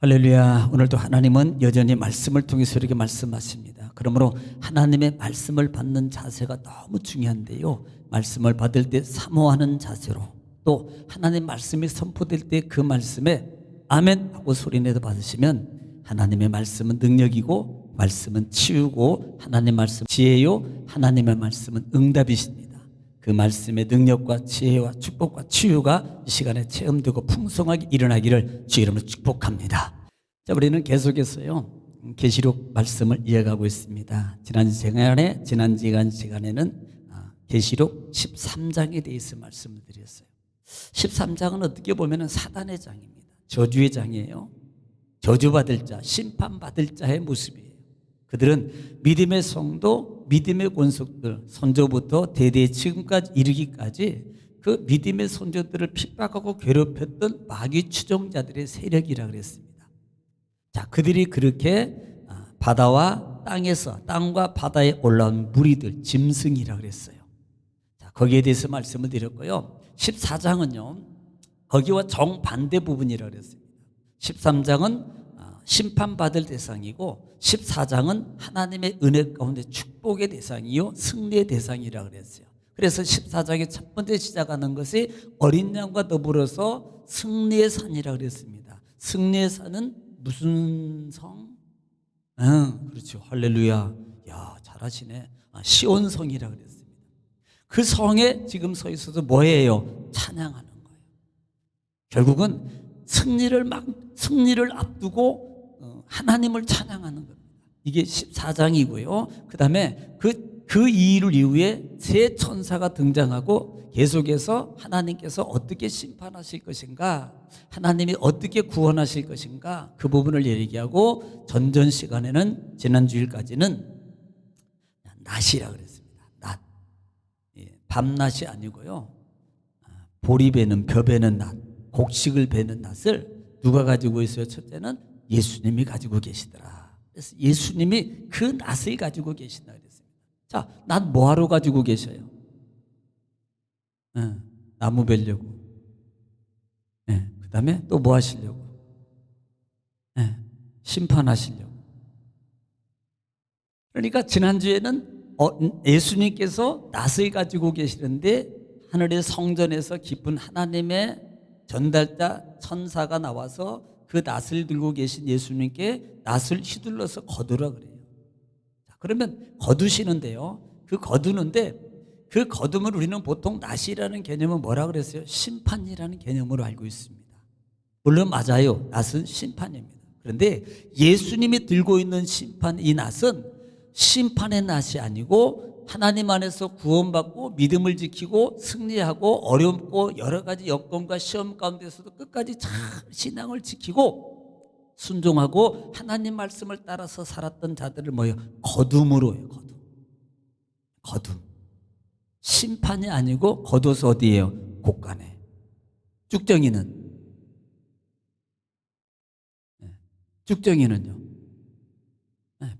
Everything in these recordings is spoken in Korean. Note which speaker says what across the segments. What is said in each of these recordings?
Speaker 1: 할렐루야. 오늘도 하나님은 여전히 말씀을 통해서 이렇게 말씀하십니다. 그러므로 하나님의 말씀을 받는 자세가 너무 중요한데요, 말씀을 받을 때 사모하는 자세로, 또 하나님 말씀이 선포될 때 그 말씀에 아멘 하고 소리내도 받으시면 하나님의 말씀은 능력이고, 말씀은 치유고, 하나님의 말씀 지혜요, 하나님의 말씀은 응답이십니다. 그 말씀의 능력과 지혜와 축복과 치유가 이 시간에 체험되고 풍성하게 일어나기를 주 이름으로 축복합니다. 자, 우리는 계속해서요 계시록 말씀을 이어가고 있습니다. 지난 시간에는 계시록 13장에 대해서 말씀을 드렸어요. 13장은 어떻게 보면 사단의 장입니다. 저주의 장이에요. 저주받을 자, 심판받을 자의 모습이에요. 그들은 믿음의 성도, 믿음의 권속들, 선조부터 대대 지금까지 이르기까지 그 믿음의 선조들을 핍박하고 괴롭혔던 마귀 추종자들의 세력이라 그랬습니다. 자, 그들이 그렇게 바다와 땅과 바다에 올라온 무리들, 짐승이라 그랬어요. 자, 거기에 대해서 말씀을 드렸고요. 14장은요 거기와 정반대 부분이라 그랬습니다. 13장은 심판받을 대상이고, 14장은 하나님의 은혜 가운데 축복의 대상이요 승리의 대상이라 그랬어요. 그래서 14장의 첫 번째 시작하는 것이 어린 양과 더불어서 승리의 산이라 그랬습니다. 승리의 산은 무슨 성? 그렇죠. 할렐루야. 야, 잘하시네. 시온성이라 그랬습니다. 그 성에 지금 서 있어서 뭐예요? 찬양하는 거예요. 결국은 승리를 앞두고 하나님을 찬양하는 겁니다. 이게 14장이고요. 그 다음에 그 이일 이후에 새 천사가 등장하고 계속해서 하나님께서 어떻게 심판하실 것인가, 하나님이 어떻게 구원하실 것인가, 그 부분을 얘기하고, 전전 시간에는 지난주일까지는 낮이라 그랬습니다. 낮. 밤낮이 아니고요, 보리 베는 벼 베는 낮, 곡식을 베는 낫을 누가 가지고 있어요? 첫째는 예수님이 가지고 계시더라. 그래서 예수님이 그 낫을 가지고 계신다 그랬습니다. 자, 낫 뭐하러 가지고 계셔요? 나무 베려고. 그 다음에 또 뭐 하시려고? 심판하시려고. 그러니까 지난주에는 예수님께서 낫을 가지고 계시는데, 하늘의 성전에서 깊은 하나님의 전달자 천사가 나와서 그 낫을 들고 계신 예수님께 낫을 휘둘러서 거두라 그래요. 자, 그러면 거두시는데요, 그 거둠을 우리는 보통 낫이라는 개념은 뭐라 그랬어요? 심판이라는 개념으로 알고 있습니다. 물론 맞아요. 낫은 심판입니다. 그런데 예수님이 들고 있는 심판, 이 낫은 심판의 낫이 아니고, 하나님 안에서 구원받고 믿음을 지키고 승리하고 어렵고 여러 가지 여건과 시험 가운데서도 끝까지 잘 신앙을 지키고 순종하고 하나님 말씀을 따라서 살았던 자들을 거둠으로 해요. 거둠. 심판이 아니고 거둬서 어디예요? 곳간에. 쭉정이는요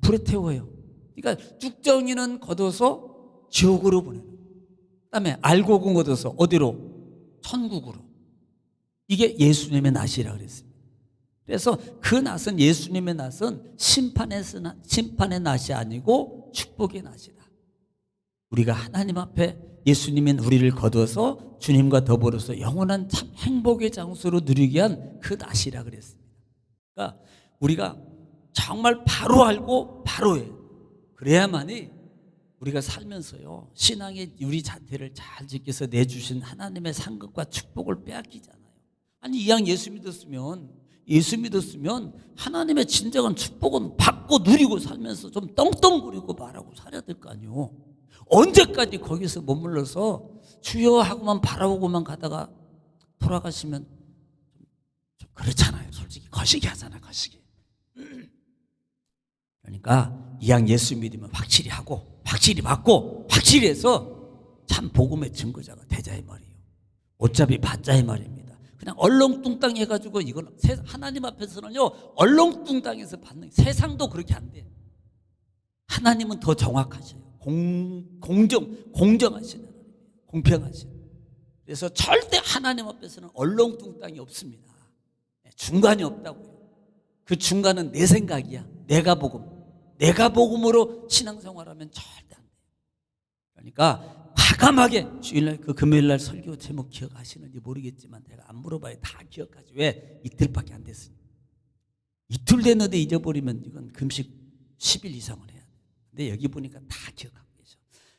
Speaker 1: 불에 태워요. 그러니까 쭉정이는 거둬서 지옥으로 보내는 거예요. 그다음에 알곡은 거둬서 어디로? 천국으로. 이게 예수님의 낫이라 그랬습니다. 그래서 그 낫은, 예수님의 낫은 심판의 낫이 아니고 축복의 낫이다. 우리가 하나님 앞에 예수님이 우리를 거둬서 주님과 더불어서 영원한 참 행복의 장소로 누리게 한 그 낫이라 그랬습니다. 그러니까 우리가 정말 바로 알고 바로 해요. 그래야만이 우리가 살면서요 신앙의 우리 자태를 잘 지켜서 내주신 하나님의 상급과 축복을 빼앗기잖아요. 아니, 이왕 예수 믿었으면 하나님의 진정한 축복은 받고 누리고 살면서 좀 떵떵거리고 말하고 살아야 될 거 아니에요. 언제까지 거기서 머물러서 주여 하고만 바라보고만 가다가 돌아가시면 좀 그렇잖아요. 솔직히 거시기 하잖아, 거시기. 그러니까 이왕 예수 믿으면 확실히 하고 확실히 받고 확실히 해서 참 복음의 증거자가 되자 이 말이에요. 어차피 받자 이 말입니다. 그냥 얼렁뚱땅 해가지고 이건 하나님 앞에서는요 얼렁뚱땅해서 받는, 세상도 그렇게 안 돼. 하나님은 더 정확하셔요. 공정하시는, 공평하시는. 그래서 절대 하나님 앞에서는 얼렁뚱땅이 없습니다. 중간이 없다고요. 그 중간은 내 생각이야. 내가 복음으로 신앙생활하면 절대 안 돼. 그러니까 과감하게 주일날 그 금요일날 설교 제목 기억하시는지 모르겠지만 내가 안 물어봐요. 다 기억하지. 왜? 이틀밖에 안 됐으니까. 이틀 됐는데 잊어버리면 이건 금식 10일 이상을 해야 돼. 근데 여기 보니까 다 기억하고 계셔.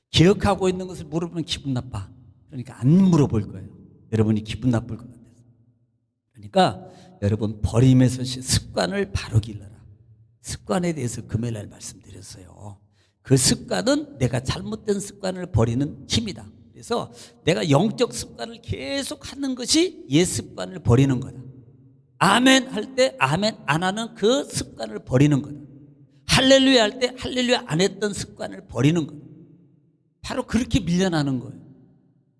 Speaker 1: 기억하고 있는 것을 물어보면 기분 나빠. 그러니까 안 물어볼 거예요. 여러분이 기분 나쁠 것 같아서. 그러니까 여러분 버림에서 습관을 바로 길러라. 습관에 대해서 금요일날 말씀드렸어요. 그 습관은 내가 잘못된 습관을 버리는 힘이다. 그래서 내가 영적 습관을 계속 하는 것이 옛 습관을 버리는 거다. 아멘 할 때 아멘 안 하는 그 습관을 버리는 거다. 할렐루야 할 때 할렐루야 안 했던 습관을 버리는 거다. 바로 그렇게 밀려나는 거예요.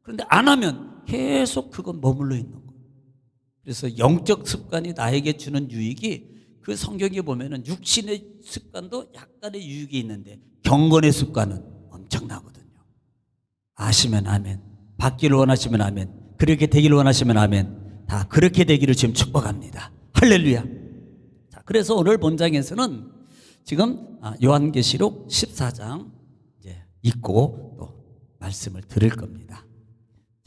Speaker 1: 그런데 안 하면 계속 그건 머물러 있는 거예요. 그래서 영적 습관이 나에게 주는 유익이 그 성경에 보면은 육신의 습관도 약간의 유익이 있는데 경건의 습관은 엄청나거든요. 아시면 아멘. 받기를 원하시면 아멘. 그렇게 되기를 원하시면 아멘. 다 그렇게 되기를 지금 축복합니다. 할렐루야. 자, 그래서 오늘 본장에서는 지금 요한계시록 14장 이제 읽고 또 말씀을 들을 겁니다.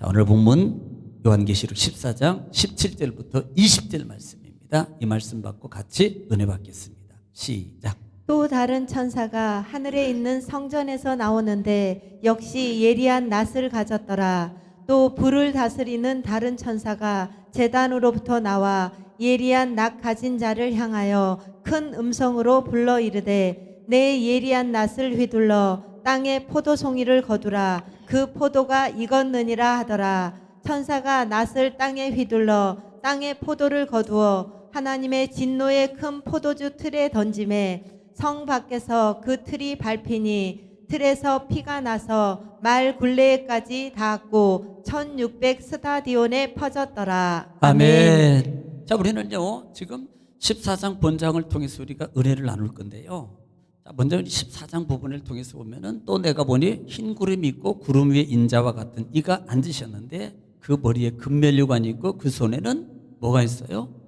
Speaker 1: 자, 오늘 본문 요한계시록 14장 17절부터 20절 말씀입니다. 이 말씀 받고 같이 은혜 받겠습니다. 시작.
Speaker 2: 또 다른 천사가 하늘에 있는 성전에서 나오는데 역시 예리한 낫을 가졌더라. 또 불을 다스리는 다른 천사가 제단으로부터 나와 예리한 낫 가진 자를 향하여 큰 음성으로 불러 이르되 내 예리한 낫을 휘둘러 땅에 포도송이를 거두라. 그 포도가 익었느니라 하더라. 천사가 낫을 땅에 휘둘러 땅에 포도를 거두어 하나님의 진노의 큰 포도주 틀에 던짐에 성 밖에서 그 틀이 밟히니 틀에서 피가 나서 말 굴레에까지 닿았고 1600 스타디온에 퍼졌더라.
Speaker 1: 아멘. 자, 우리는요 지금 14장 본장을 통해서 우리가 은혜를 나눌 건데요. 자, 먼저 14장 부분을 통해서 보면은 또 내가 보니 흰 구름이 있고 구름 위에 인자와 같은 이가 앉으셨는데 그 머리에 금면류관이 있고 그 손에는 뭐가 있어요?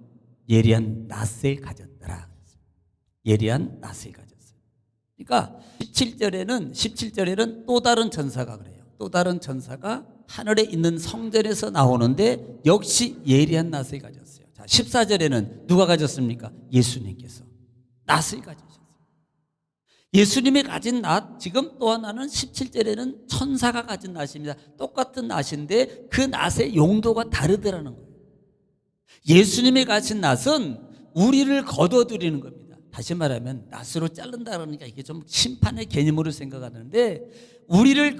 Speaker 1: 예리한 낫을 가졌더라. 예리한 낫을 가졌어요. 그러니까 17절에는 또 다른 천사가 그래요. 또 다른 천사가 하늘에 있는 성전에서 나오는데 역시 예리한 낫을 가졌어요. 자, 14절에는 누가 가졌습니까? 예수님께서 낫을 가지셨어요. 예수님이 가진 낫, 지금 또 하나는 17절에는 천사가 가진 낫입니다. 똑같은 낫인데 그 낫의 용도가 다르더라는 거예요. 예수님이 가진 낫은 우리를 거둬들이는 겁니다. 다시 말하면 낫으로 자른다 그러니까 이게 좀 심판의 개념으로 생각하는데 우리를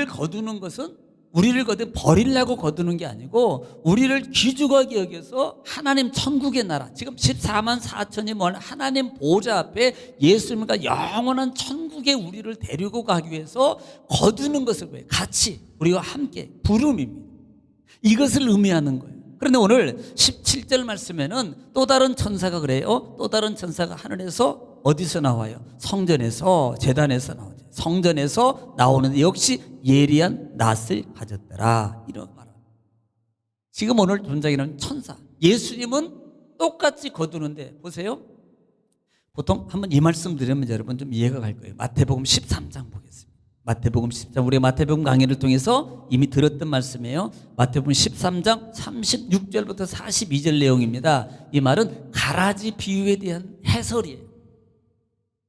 Speaker 1: 거두는 것은 우리를 버리려고 거두는 게 아니고 우리를 귀중하게 여겨서 하나님 천국의 나라, 지금 14만 4천이 모인 하나님 보좌 앞에 예수님과 영원한 천국에 우리를 데리고 가기 위해서 거두는 것을 왜? 같이 우리와 함께 부름입니다. 이것을 의미하는 거예요. 그런데 오늘 17절 말씀에는 또 다른 천사가 그래요. 또 다른 천사가 하늘에서 어디서 나와요? 성전에서, 제단에서 나오죠. 성전에서 나오는데 역시 예리한 낫을 가졌더라. 이런 말합니다. 지금 오늘 존재하는 천사. 예수님은 똑같이 거두는데 보세요. 보통 한번 이 말씀 드리면 여러분 좀 이해가 갈 거예요. 마태복음 13장 보겠습니다. 마태복음 13장, 우리 마태복음 강의를 통해서 이미 들었던 말씀이에요. 마태복음 13장 36절부터 42절 내용입니다. 이 말은 가라지 비유에 대한 해설이에요.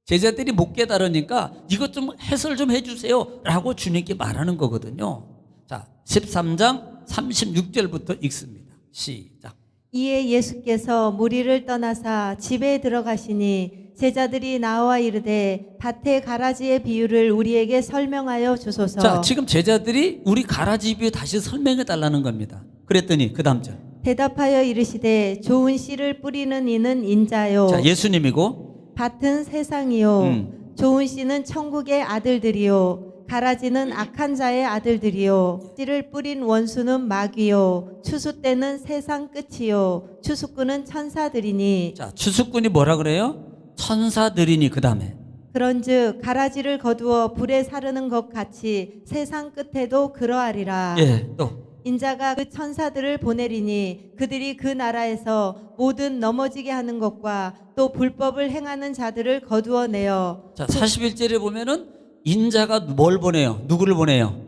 Speaker 1: 제자들이 못 깨달으니까 이것 좀 해설 좀 해주세요 라고 주님께 말하는 거거든요. 자, 13장 36절부터 읽습니다. 시작.
Speaker 2: 이에 예수께서 무리를 떠나사 집에 들어가시니 제자들이 나와 이르되 밭의 가라지의 비유를 우리에게 설명하여 주소서.
Speaker 1: 자, 지금 제자들이 우리 가라지 비유 다시 설명해 달라는 겁니다. 그랬더니 그 다음 절.
Speaker 2: 대답하여 이르시되 좋은 씨를 뿌리는 이는 인자요.
Speaker 1: 자, 예수님이고
Speaker 2: 밭은 세상이요. 좋은 씨는 천국의 아들들이요. 가라지는 악한 자의 아들들이요. 씨를 뿌린 원수는 마귀요. 추수 때는 세상 끝이요. 추수꾼은 천사들이니.
Speaker 1: 자, 추수꾼이 뭐라 그래요? 천사들이니. 그 다음에
Speaker 2: 그런즉 가라지를 거두어 불에 사르는 것 같이 세상 끝에도 그러하리라.
Speaker 1: 예, 또
Speaker 2: 인자가 그 천사들을 보내리니 그들이 그 나라에서 모든 넘어지게 하는 것과 또 불법을 행하는 자들을 거두어내어.
Speaker 1: 자, 41절에 보면은 인자가 뭘 보내요? 누구를 보내요?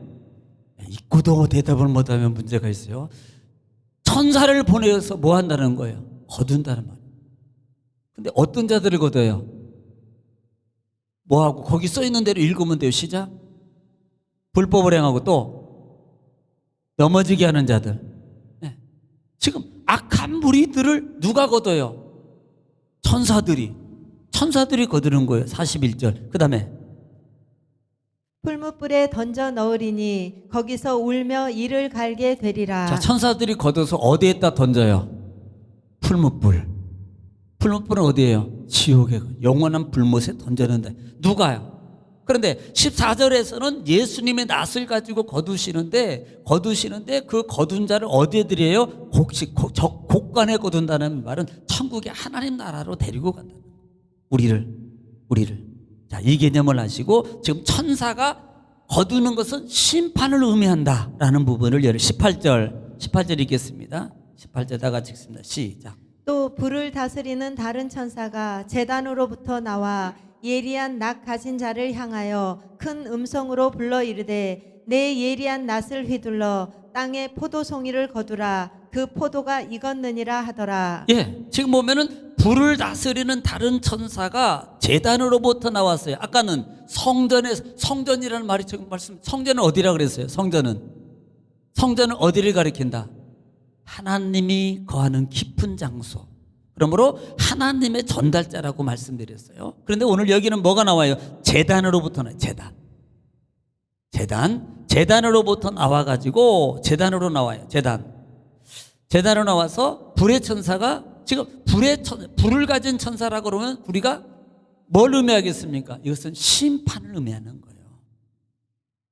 Speaker 1: 읽고도 대답을 못하면 문제가 있어요. 천사를 보내서 뭐 한다는 거예요? 거둔다는 말이에요. 근데 어떤 자들을 거둬요? 뭐하고? 거기 써 있는 대로 읽으면 돼요. 시작. 불법을 행하고 또 넘어지게 하는 자들. 네. 지금 악한 무리들을 누가 거둬요? 천사들이 거두는 거예요. 41절. 그 다음에
Speaker 2: 풀무불에 던져 넣으리니 거기서 울며 이를 갈게 되리라.
Speaker 1: 자, 천사들이 걷어서 어디에다 던져요? 풀무불. 풀무불은 어디예요? 지옥에 영원한 불못에 던졌는데 누가요? 그런데 14절에서는 예수님의 낫을 가지고 거두시는데 그 거둔 자를 어디에 드려요? 곡간에 거둔다는 말은 천국의 하나님 나라로 데리고 간다. 우리를. 자, 이 개념을 아시고 지금 천사가 거두는 것은 심판을 의미한다라는 부분을 18절 읽겠습니다. 18절 다 같이 읽습니다. 시작.
Speaker 2: 또 불을 다스리는 다른 천사가 제단으로부터 나와 예리한 낫 가진 자를 향하여 큰 음성으로 불러 이르되 내 예리한 낫을 휘둘러 땅에 포도송이를 거두라. 그 포도가 익었느니라 하더라.
Speaker 1: 예, 지금 보면은 불을 다스리는 다른 천사가 제단으로부터 나왔어요. 아까는 성전이라는 말이 지금 성전은 어디라 그랬어요? 성전은 어디를 가리킨다? 하나님이 거하는 깊은 장소. 그러므로 하나님의 전달자라고 말씀드렸어요. 그런데 오늘 여기는 뭐가 나와요? 제단으로부터 나와요. 제단으로부터 나와가지고 제단으로 나와요. 제단으로 나와서 불의 천사가 지금 불을 가진 천사라고 그러면 우리가 뭘 의미하겠습니까? 이것은 심판을 의미하는 거예요.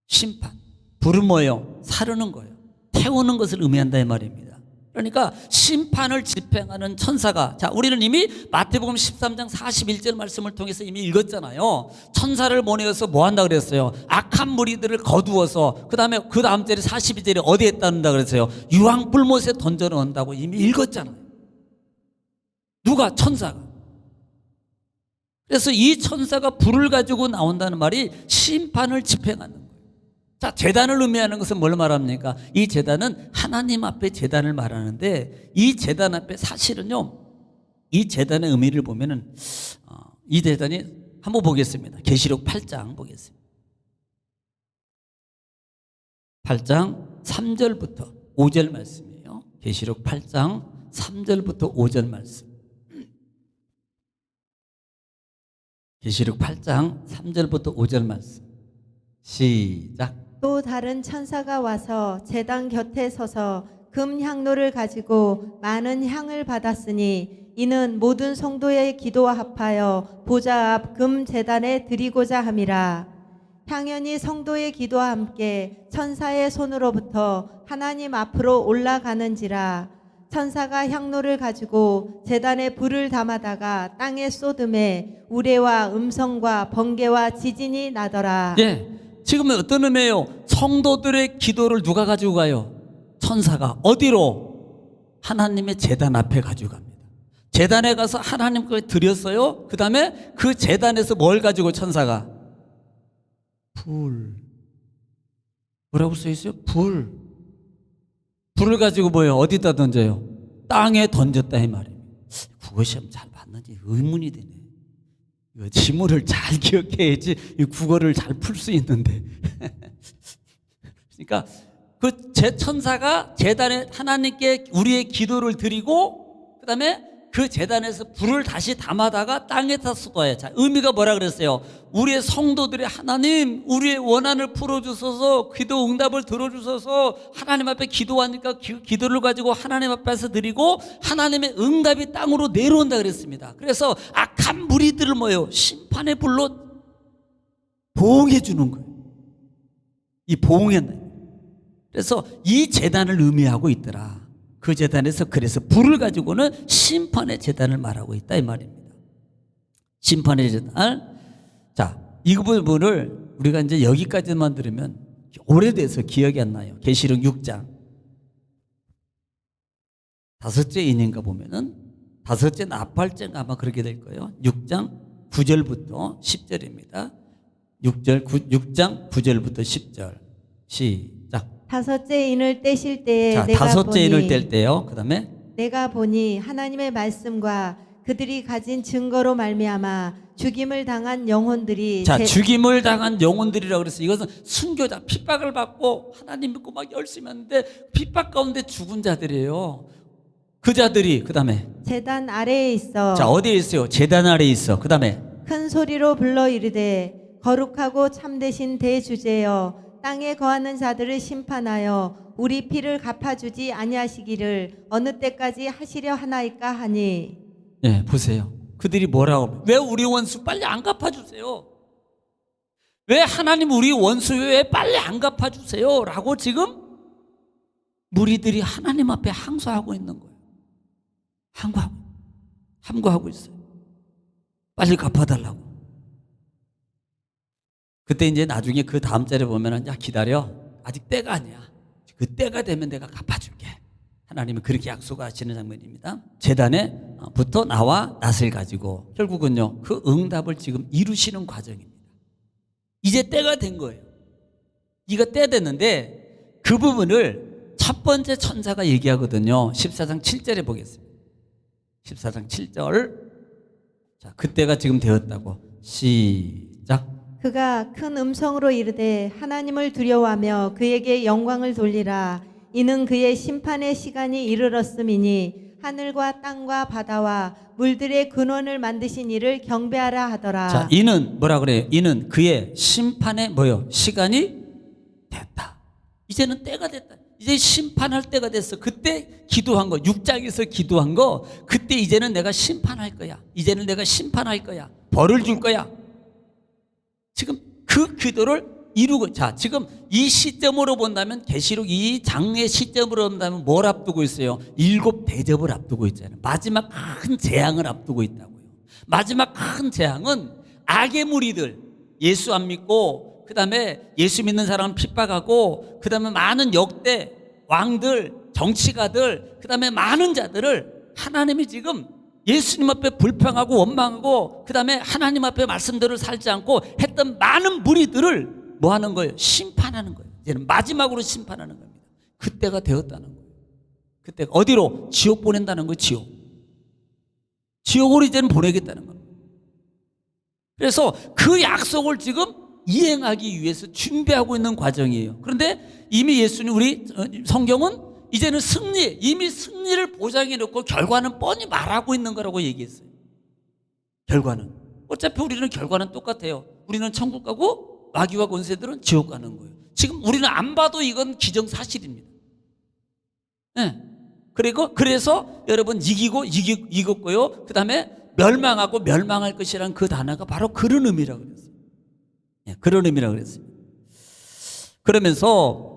Speaker 1: 심판. 불은 뭐예요? 사르는 거예요. 태우는 것을 의미한다 이 말입니다. 그러니까 심판을 집행하는 천사가, 자, 우리는 이미 마태복음 13장 41절 말씀을 통해서 이미 읽었잖아요. 천사를 보내어서 뭐 한다 그랬어요? 악한 무리들을 거두어서 그 다음 절에 42절에 어디에 따른다 그랬어요? 유황불못에 던져 넣는다고 이미 읽었잖아요. 누가? 천사가. 그래서 이 천사가 불을 가지고 나온다는 말이 심판을 집행하는 거예요. 자, 제단을 의미하는 것은 뭘 말합니까? 이 제단은 하나님 앞에 제단을 말하는데 이 제단 앞에 사실은요, 이 제단의 의미를 보면은 이 제단이 한번 보겠습니다. 계시록 8장 보겠습니다. 8장 3절부터 5절 말씀이에요. 계시록 8장 3절부터 5절 말씀. 계시록 8장 3절부터 5절 말씀. 시작.
Speaker 2: 또 다른 천사가 와서 제단 곁에 서서 금 향로를 가지고 많은 향을 받았으니 이는 모든 성도의 기도와 합하여 보좌 앞 금 제단에 드리고자 함이라. 향연이 성도의 기도와 함께 천사의 손으로부터 하나님 앞으로 올라가는지라. 천사가 향로를 가지고 제단에 불을 담아다가 땅에 쏟음에 우레와 음성과 번개와 지진이 나더라.
Speaker 1: 예. 지금은 어떤 의미예요? 성도들의 기도를 누가 가지고 가요? 천사가. 어디로? 하나님의 제단 앞에 가지고 갑니다. 제단에 가서 하나님께 드렸어요. 그 다음에 그 제단에서 뭘 가지고 천사가? 불. 뭐라고 써 있어요? 불. 불을 가지고 뭐예요? 어디다 던져요? 땅에 던졌다 이 말이에요. 국어시험 잘 봤는지 의문이 되네. 이거 지문을 잘 기억해야지 이 국어를 잘 풀 수 있는데. 그러니까 그 제천사가 제단에 하나님께 우리의 기도를 드리고 그 다음에 그 제단에서 불을 다시 담아다가 땅에다 쏟아요. 자, 의미가 뭐라 그랬어요? 우리의 성도들의 하나님, 우리의 원한을 풀어주셔서 기도 응답을 들어주셔서 하나님 앞에 기도하니까 기도를 가지고 하나님 앞에서 드리고 하나님의 응답이 땅으로 내려온다 그랬습니다. 그래서 악한 무리들을 뭐예요? 심판의 불로 보응해 주는 거예요. 이 보응했나요? 그래서 이 제단을 의미하고 있더라. 그 제단에서 그래서 불을 가지고는 심판의 제단을 말하고 있다 이 말입니다. 심판의 제단. 자, 이 부분을 우리가 이제 여기까지만 들으면 오래돼서 기억이 안 나요. 계시록 6장. 다섯째 인인가 보면은 다섯째 나팔째가 아마 그렇게 될 거예요. 6장 9절부터 10절입니다. 6장 9절부터 10절 시작.
Speaker 2: 다섯째 인을 떼실 때에
Speaker 1: 자,
Speaker 2: 내가
Speaker 1: 다섯째
Speaker 2: 보니
Speaker 1: 인을 뗄 때요. 그 다음에
Speaker 2: 내가 보니 하나님의 말씀과 그들이 가진 증거로 말미암아 죽임을 당한 영혼들이
Speaker 1: 자, 죽임을 당한 영혼들이라고 그랬어요. 이것은 순교자, 핍박을 받고 하나님 믿고 막 열심히 하는데 핍박 가운데 죽은 자들이에요. 그 자들이 그 다음에
Speaker 2: 제단 아래에 있어
Speaker 1: 자, 어디에 있어요? 제단 아래에 있어. 그 다음에
Speaker 2: 큰 소리로 불러 이르되 거룩하고 참되신 대주제여 땅에 거하는 자들을 심판하여 우리 피를 갚아주지 아니하시기를 어느 때까지 하시려 하나이까 하니.
Speaker 1: 네, 보세요. 그들이 뭐라고 왜 우리 원수 빨리 안 갚아주세요? 왜 하나님 우리 원수 왜 빨리 안 갚아주세요? 라고 지금 무리들이 하나님 앞에 항소하고 있는 거예요. 함구하고 있어요. 빨리 갚아달라고. 그때 이제 나중에 그 다음 절에 보면은 야 기다려, 아직 때가 아니야. 그 때가 되면 내가 갚아줄게. 하나님은 그렇게 약속하시는 장면입니다. 제단에부터 나와 낫을 가지고 결국은요 그 응답을 지금 이루시는 과정입니다. 이제 때가 된 거예요. 이거 때 됐는데 그 부분을 첫 번째 천사가 얘기하거든요. 14장 7절에 보겠습니다. 14장 7절. 자, 그때가 지금 되었다고. 시작.
Speaker 2: 그가 큰 음성으로 이르되 하나님을 두려워하며 그에게 영광을 돌리라. 이는 그의 심판의 시간이 이르렀음이니 하늘과 땅과 바다와 물들의 근원을 만드신 이를 경배하라 하더라.
Speaker 1: 자, 이는 뭐라 그래요? 이는 그의 심판의 뭐요? 시간이 됐다. 이제는 때가 됐다. 이제 심판할 때가 됐어. 그때 기도한 거, 6장에서 기도한 거, 그때 이제는 내가 심판할 거야. 이제는 내가 심판할 거야. 벌을 줄 거야. 지금 그 기도를 이루고, 자, 지금 이 시점으로 본다면, 계시록 이 장의 시점으로 본다면 뭘 앞두고 있어요? 7 대접을 앞두고 있잖아요. 마지막 큰 재앙을 앞두고 있다고요. 마지막 큰 재앙은 악의 무리들, 예수 안 믿고, 그 다음에 예수 믿는 사람은 핍박하고, 그 다음에 많은 역대, 왕들, 정치가들, 그 다음에 많은 자들을 하나님이 지금 예수님 앞에 불평하고 원망하고, 그 다음에 하나님 앞에 말씀대로 살지 않고 했던 많은 무리들을 뭐 하는 거예요? 심판하는 거예요. 이제는 마지막으로 심판하는 겁니다. 그때가 되었다는 거예요. 그때가 어디로? 지옥 보낸다는 거예요. 지옥으로 이제는 보내겠다는 겁니다. 그래서 그 약속을 지금 이행하기 위해서 준비하고 있는 과정이에요. 그런데 이미 예수님, 우리 성경은 이제는 이미 승리를 보장해 놓고 결과는 뻔히 말하고 있는 거라고 얘기했어요. 결과는. 어차피 우리는 결과는 똑같아요. 우리는 천국 가고 마귀와 권세들은 지옥 가는 거예요. 지금 우리는 안 봐도 이건 기정사실입니다. 네. 그래서 여러분 이겼고요. 그 다음에 멸망하고 멸망할 것이란 그 단어가 바로 그런 의미라고 그랬어요. 네, 그런 의미라고 그랬습니다. 그러면서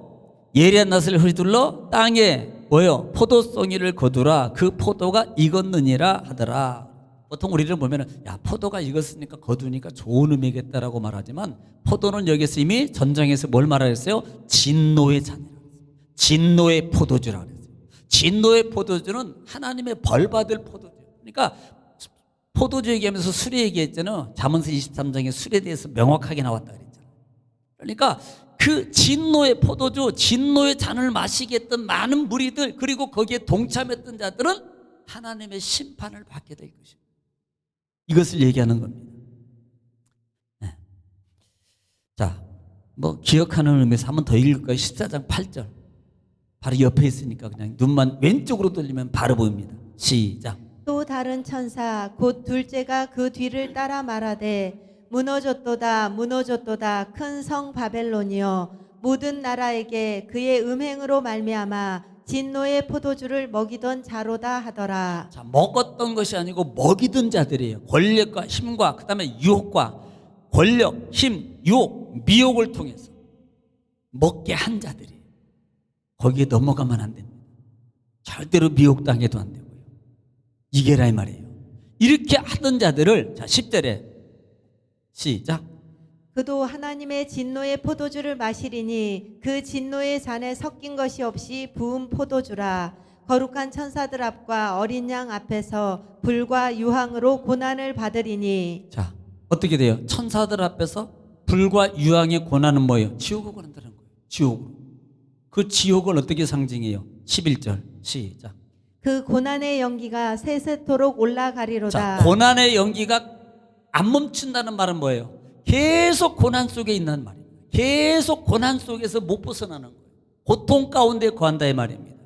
Speaker 1: 예리한 낫을 휘둘러 땅에 뭐요? 포도송이를 거두라. 그 포도가 익었느니라 하더라. 보통 우리를 보면은 야, 포도가 익었으니까 거두니까 좋은 의미겠다라고 말하지만, 포도는 여기서 이미 전장에서 뭘 말하랬어요? 진노의 잔이라고 했어요. 진노의 포도주라고 그랬어요. 진노의 포도주는 하나님의 벌 받을 포도주. 그러니까 포도주 얘기하면서 술에 얘기했잖아요. 잠언서 23장에 술에 대해서 명확하게 나왔다 그랬잖아요. 그러니까 그 진노의 포도주, 진노의 잔을 마시게 했던 많은 무리들, 그리고 거기에 동참했던 자들은 하나님의 심판을 받게 될 것입니다. 이것을 얘기하는 겁니다. 네. 자, 뭐 기억하는 의미에서 한번 더 읽을까요? 14장 8절. 바로 옆에 있으니까 그냥 눈만 왼쪽으로 돌리면 바로 보입니다. 시작.
Speaker 2: 또 다른 천사 곧 둘째가 그 뒤를 따라 말하되 무너졌도다 무너졌도다 큰 성 바벨론이여 모든 나라에게 그의 음행으로 말미암아 진노의 포도주를 먹이던 자로다 하더라.
Speaker 1: 자, 먹었던 것이 아니고 먹이던 자들이에요. 권력과 힘과 그 다음에 유혹과 권력, 힘, 유혹, 미혹을 통해서 먹게 한 자들이에요. 거기에 넘어가면 안 됩니다. 절대로 미혹당해도 안 되고요. 이게라 이 말이에요. 이렇게 하던 자들을, 자 10절에 시작.
Speaker 2: 그도 하나님의 진노의 포도주를 마시리니 그 진노의 잔에 섞인 것이 없이 부은 포도주라. 거룩한 천사들 앞과 어린 양 앞에서 불과 유황으로 고난을 받으리니.
Speaker 1: 자, 어떻게 돼요? 천사들 앞에서 불과 유황의 고난은 뭐예요? 지옥을 고난다는 거예요. 지옥으로. 그 지옥을 어떻게 상징해요? 11절 시작.
Speaker 2: 그 고난의 연기가 세세토록 올라가리로다.
Speaker 1: 자, 고난의 연기가 안 멈춘다는 말은 뭐예요? 계속 고난 속에 있는 말입니다. 계속 고난 속에서 못 벗어나는 거예요. 고통 가운데 거한다 이 말입니다.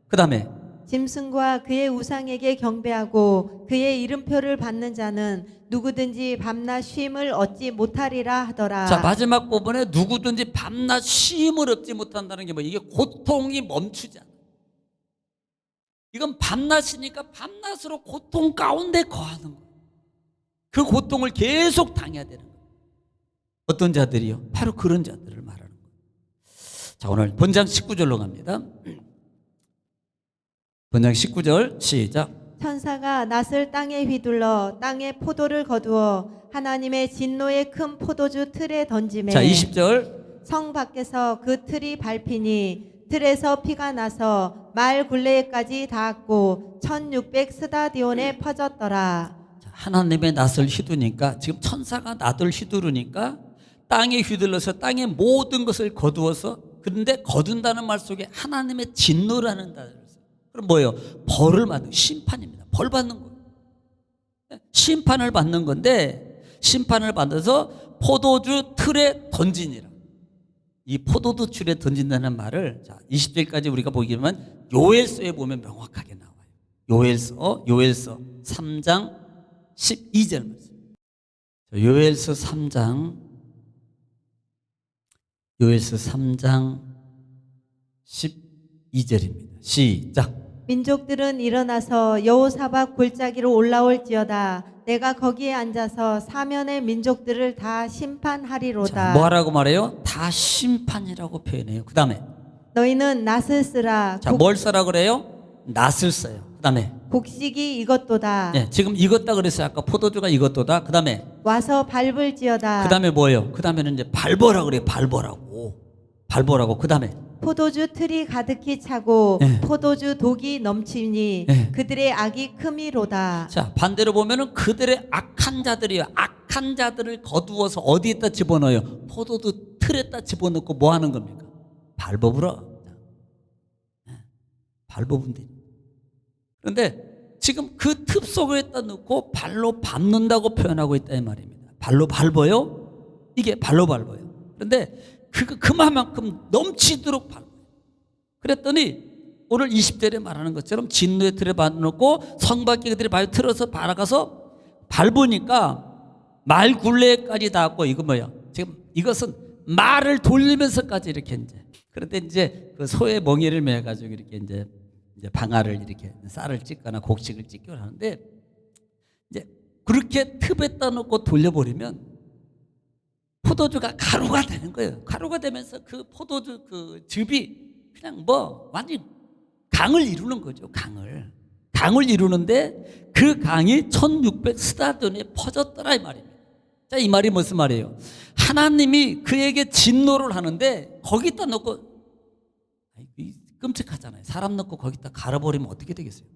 Speaker 1: 그 다음에
Speaker 2: 짐승과 그의 우상에게 경배하고 그의 이름표를 받는 자는 누구든지 밤낮 쉼을 얻지 못하리라 하더라.
Speaker 1: 자, 마지막 부분에 누구든지 밤낮 쉼을 얻지 못한다는 게 뭐예요? 이게 고통이 멈추지 않아요. 이건 밤낮이니까 밤낮으로 고통 가운데 거하는 거예요. 그 고통을 계속 당해야 되는 거예요. 어떤 자들이요? 바로 그런 자들을 말하는 거예요. 자, 오늘 본장 19절로 갑니다. 본장 19절 시작.
Speaker 2: 천사가 낫을 땅에 휘둘러 땅에 포도를 거두어 하나님의 진노의 큰 포도주 틀에 던지매.
Speaker 1: 자, 20절.
Speaker 2: 성 밖에서 그 틀이 밟히니 틀에서 피가 나서 말 굴레에까지 닿았고 1600 스다디온에 퍼졌더라.
Speaker 1: 자, 하나님의 낫을 휘두니까 지금 천사가 낫을 휘두르니까 땅에 휘둘러서 땅의 모든 것을 거두어서, 그런데 거둔다는 말 속에 하나님의 진노라는 단어를 써요. 그럼 뭐예요? 벌을 받는, 심판입니다. 벌 받는 거예요. 심판을 받는 건데, 심판을 받아서 포도주 틀에 던지니라. 이 포도주 틀에 던진다는 말을, 자, 20절까지 우리가 보기만 요엘서에 보면 명확하게 나와요. 요엘서 3장 12절 말씀. 요엘서 3장 12절입니다. 시작.
Speaker 2: 민족들은 일어나서 여호사밧 골짜기로 올라올지어다. 내가 거기에 앉아서 사면의 민족들을 다 심판하리로다.
Speaker 1: 자, 뭐 하라고 말해요? 다 심판이라고 표현해요. 그 다음에,
Speaker 2: 너희는 낫을 쓰라.
Speaker 1: 자, 뭘 써라 그래요? 낫을 써요. 그 다음에,
Speaker 2: 곡식이 익었도다.
Speaker 1: 네, 지금 익었다 그랬어요. 아까 포도주가 익었도다. 그 다음에,
Speaker 2: 와서 밟을지어다.
Speaker 1: 그 다음에 뭐예요? 그 다음에는 이제 밟으라 그래요. 밟으라고. 그 다음에,
Speaker 2: 포도주 틀이 가득히 차고
Speaker 1: 네.
Speaker 2: 포도주 독이 넘치니
Speaker 1: 네.
Speaker 2: 그들의 악이 크미로다.
Speaker 1: 자, 반대로 보면은 그들의 악한 자들이요. 악한 자들을 거두어서 어디에다 집어넣어요? 포도주 틀에다 집어넣고 뭐 하는 겁니까? 밟아보라. 밟아본 데. 그런데 지금 그 틈 속에다 넣고 발로 밟는다고 표현하고 있다 이 말입니다. 발로 밟아요? 이게 발로 밟아요. 그런데 그만큼 넘치도록 밟아요. 그랬더니 오늘 20절에 말하는 것처럼 진노의 틀에 받아놓고 성 밖에 그들이 발 틀어서 바라가서 밟으니까 말 굴레까지 닿았고, 이거 뭐야? 지금 이것은 말을 돌리면서까지 이렇게 이제, 그런데 이제 그 소의 멍에를 매가지고 이렇게 이제 방아를 이렇게 쌀을 찢거나 곡식을 찢거나 하는데, 이제 그렇게 틈에다 놓고 돌려버리면 포도주가 가루가 되는 거예요. 가루가 되면서 그 포도주 그 즙이 그냥 뭐 완전 강을 이루는 거죠. 강을 이루는데 그 강이 1600 스다디온에 퍼졌더라 이 말입니다. 자, 이 말이 무슨 말이에요? 하나님이 그에게 진노를 하는데 거기다 넣고, 끔찍하잖아요. 사람 넣고 거기다 갈아버리면 어떻게 되겠어요?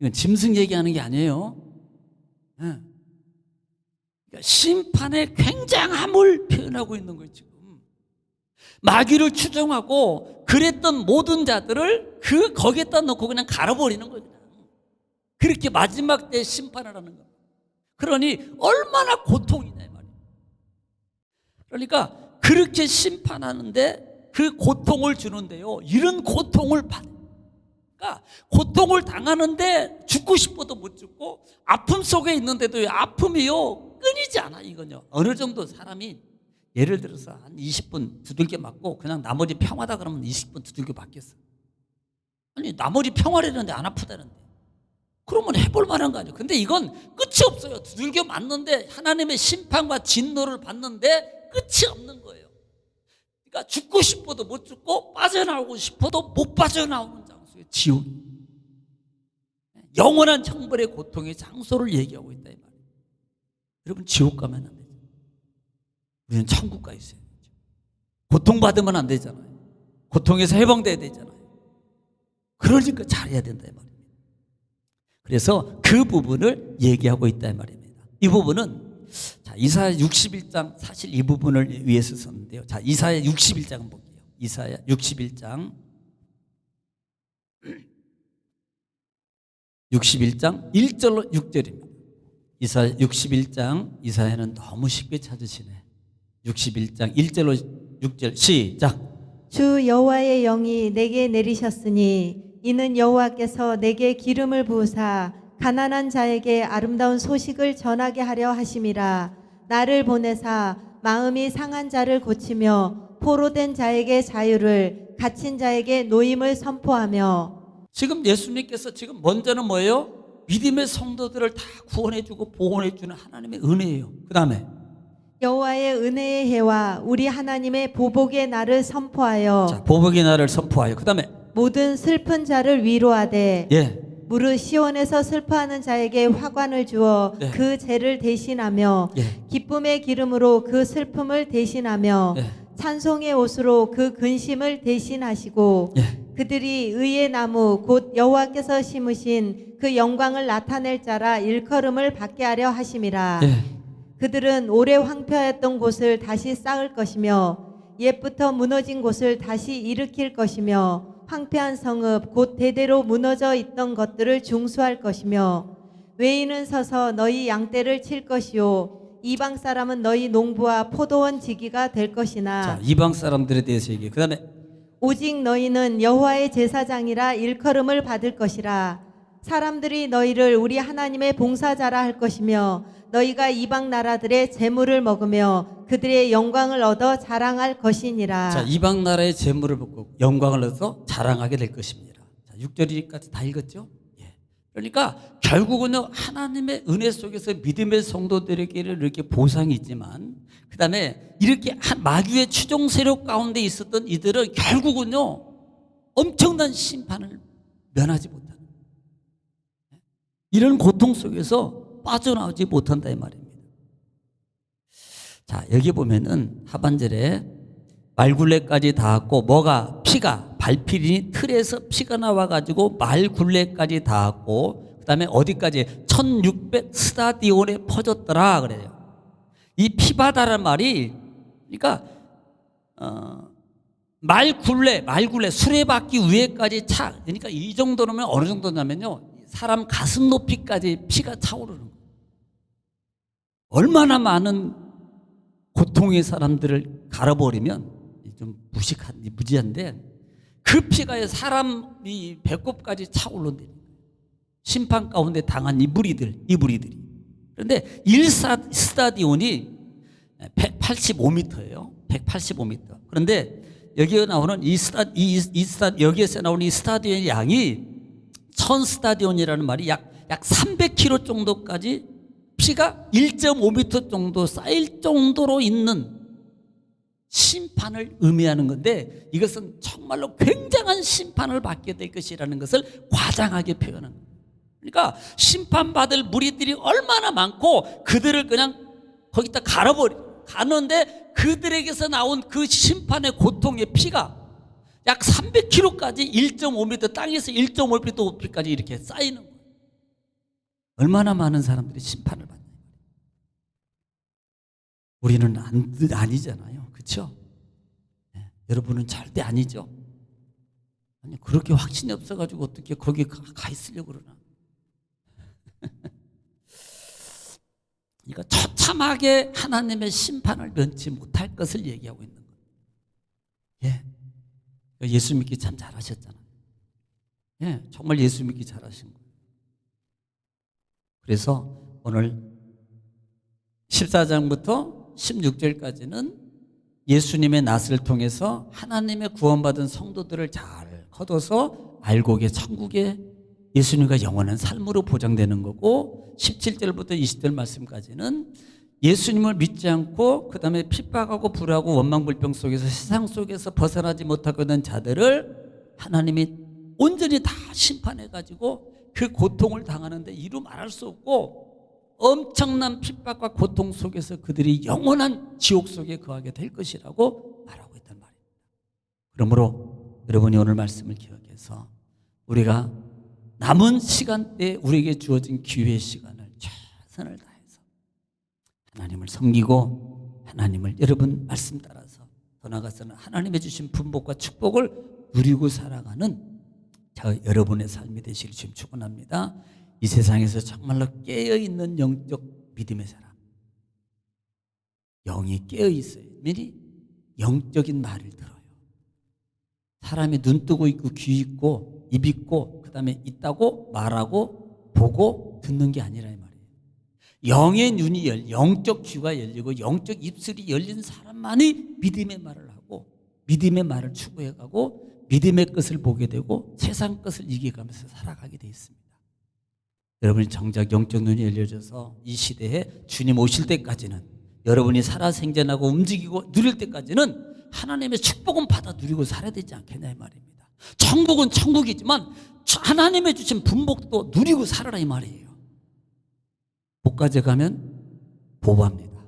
Speaker 1: 이건 짐승 얘기하는 게 아니에요. 네. 그러니까 심판의 굉장함을 표현하고 있는 거예요. 지금 마귀를 추종하고 그랬던 모든 자들을 거기에다 넣고 그냥 갈아버리는 거예요. 그냥. 그렇게 마지막 때 심판을 하는 거예요. 그러니 얼마나 고통이냐 이 말이에요. 그러니까 그렇게 심판하는데 그 고통을 주는데요, 이런 고통을 그러니까 고통을 당하는데 죽고 싶어도 못 죽고, 아픔 속에 있는데도 아픔이요 끊이지 않아. 이건요, 어느 정도 사람이 예를 들어서 한 20분 두들겨 맞고 그냥 나머지 평화다 그러면 20분 두들겨 맞겠어. 아니, 나머지 평화라는데 안 아프다는데, 그러면 해볼 만한 거 아니에요. 근데 이건 끝이 없어요. 두들겨 맞는데 하나님의 심판과 진노를 받는데 끝이 없는 거예요. 그러니까 죽고 싶어도 못 죽고 빠져나오고 싶어도 못 빠져나오는 장소에 지옥, 영원한 형벌의 고통의 장소를 얘기하고 있다 이 말이에요. 여러분, 지옥 가면 안 되죠. 우리는 천국 가 있어야 되죠. 고통받으면 안 되잖아요. 고통에서 해방돼야 되잖아요. 그러니까 잘해야 된다 이 말입니다. 그래서 그 부분을 얘기하고 있다 이 말입니다. 이 부분은 자, 이사야 61장 사실 이 부분을 위해서 썼는데요. 자, 이사야 61장 볼게요. 이사야 61장 1절로 6절입니다. 이사야 61장, 이사야는 너무 쉽게 찾으시네. 61장 1절로 6절 시작.
Speaker 2: 주 여호와의 영이 내게 내리셨으니 이는 여호와께서 내게 기름을 부으사 가난한 자에게 아름다운 소식을 전하게 하려 하심이라. 나를 보내사 마음이 상한 자를 고치며 포로된 자에게 자유를, 갇힌 자에게 노임을 선포하며.
Speaker 1: 지금 예수님께서 지금 먼저는 뭐예요? 믿음의 성도들을 다 구원해주고 보호해주는 하나님의 은혜예요. 그 다음에
Speaker 2: 여호와의 은혜의 해와 우리 하나님의 보복의 날을 선포하여.
Speaker 1: 자, 보복의 날을 선포하여. 그 다음에
Speaker 2: 모든 슬픈 자를 위로하되.
Speaker 1: 예,
Speaker 2: 무릇 시온에서 슬퍼하는 자에게 화관을 주어
Speaker 1: 네.
Speaker 2: 그 죄를 대신하며
Speaker 1: 예,
Speaker 2: 기쁨의 기름으로 그 슬픔을 대신하며
Speaker 1: 예,
Speaker 2: 찬송의 옷으로 그 근심을 대신하시고
Speaker 1: 예.
Speaker 2: 그들이 의의 나무 곧 여호와께서 심으신 그 영광을 나타낼 자라 일컬음을 받게 하려 하심이라.
Speaker 1: 예.
Speaker 2: 그들은 오래 황폐하였던 곳을 다시 쌓을 것이며 옛부터 무너진 곳을 다시 일으킬 것이며 황폐한 성읍 곧 대대로 무너져 있던 것들을 중수할 것이며 외인은 서서 너희 양떼를 칠 것이요 이방 사람은 너희 농부와 포도원 지기가 될 것이나.
Speaker 1: 자, 이방 사람들에 대해서 얘기해. 그 다음에
Speaker 2: 오직 너희는 여호와의 제사장이라 일컬음을 받을 것이라. 사람들이 너희를 우리 하나님의 봉사자라 할 것이며 너희가 이방 나라들의 재물을 먹으며 그들의 영광을 얻어 자랑할 것이니라.
Speaker 1: 자, 이방 나라의 재물을 먹고 영광을 얻어 자랑하게 될 것입니다. 자, 6절까지 다 읽었죠? 예. 그러니까 결국은요, 하나님의 은혜 속에서 믿음의 성도들에게 이렇게 보상이 있지만, 그 다음에 이렇게 한 마귀의 추종 세력 가운데 있었던 이들은 결국은요, 엄청난 심판을 면하지 못하는 이런 고통 속에서 빠져나오지 못한다 이 말입니다. 자, 여기 보면은 하반절에 말굴레까지 닿았고 뭐가 피가 발피리니 틀에서 피가 나와가지고 말굴레까지 닿았고 그 다음에 어디까지 1600 스타디온에 퍼졌더라 그래요. 이 피바다란 말이 그러니까 말굴레 수레바퀴 위에까지 차 그러니까 이 정도면 어느 정도냐면요 사람 가슴 높이까지 피가 차오르는 거예요. 얼마나 많은 고통의 사람들을 갈아버리면 좀 무지한데 그 피가 사람이 배꼽까지 차오른다. 심판 가운데 당한 이 무리들이. 그런데 1스타디온이 185m예요. 185m. 그런데 여기에 나오는 여기에서 나오는 이 스타디온의 양이 1000스타디온이라는 말이 약 300km 정도까지 피가 1.5m 정도 쌓일 정도로 있는 심판을 의미하는 건데 이것은 정말로 굉장한 심판을 받게 될 것이라는 것을 과장하게 표현한 거예요. 그러니까 심판받을 무리들이 얼마나 많고 그들을 그냥 거기다 가는데 그들에게서 나온 그 심판의 고통의 피가 약 300km까지 1.5m 땅에서 1.5m 높이까지 이렇게 쌓이는 거예요. 얼마나 많은 사람들이 심판을 받나요? 우리는 아니잖아요. 그렇죠? 네, 여러분은 절대 아니죠. 아니 그렇게 확신이 없어가지고 어떻게 거기 가 있으려고 그러나? 그러니까 처참하게 하나님의 심판을 면치 못할 것을 얘기하고 있는 거예요. 예. 예수 믿기 참 잘하셨잖아요. 예, 정말 예수 믿기 잘하신 거예요. 그래서 오늘 14장부터 16절까지는 예수님의 낯을 통해서 하나님의 구원받은 성도들을 잘 거둬서 알곡의 천국에 예수님과 영원한 삶으로 보장되는 거고 17절부터 20절 말씀까지는 예수님을 믿지 않고 그 다음에 핍박하고 불하고 원망불평 속에서 세상 속에서 벗어나지 못하고 있는 자들을 하나님이 온전히 다 심판해가지고 그 고통을 당하는데 이루 말할 수 없고 엄청난 핍박과 고통 속에서 그들이 영원한 지옥 속에 거하게 될 것이라고 말하고 있단 말입니다. 그러므로 여러분이 오늘 말씀을 기억해서 우리가 남은 시간대에 우리에게 주어진 기회의 시간을 최선을 다해서 하나님을 섬기고 하나님을 여러분 말씀 따라서 더 나아가서는 하나님의 주신 분복과 축복을 누리고 살아가는 여러분의 삶이 되시길 주님 축원합니다. 이 세상에서 정말로 깨어있는 영적 믿음의 사람, 영이 깨어있어요. 미리 영적인 말을 들어요. 사람이 눈 뜨고 있고 귀 있고 입 있고 그 다음에 있다고 말하고 보고 듣는 게 아니라 이 말이에요. 영의 눈이 영적 귀가 열리고 영적 입술이 열린 사람만이 믿음의 말을 하고 믿음의 말을 추구해가고 믿음의 것을 보게 되고 세상 것을 이겨가면서 살아가게 돼 있습니다. 여러분이 정작 영적 눈이 열려져서 이 시대에 주님 오실 때까지는 여러분이 살아 생전하고 움직이고 누릴 때까지는 하나님의 축복은 받아 누리고 살아야 되지 않겠냐 이 말입니다. 천국은 천국이지만 하나님의 주신 분복도 누리고 살아라 이 말이에요. 복가제 가면 보바입니다.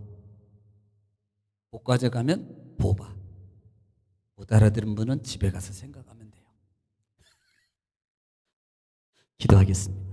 Speaker 1: 복가제 가면 보바. 못 알아들은 분은 집에 가서 생각하면 돼요. 기도하겠습니다.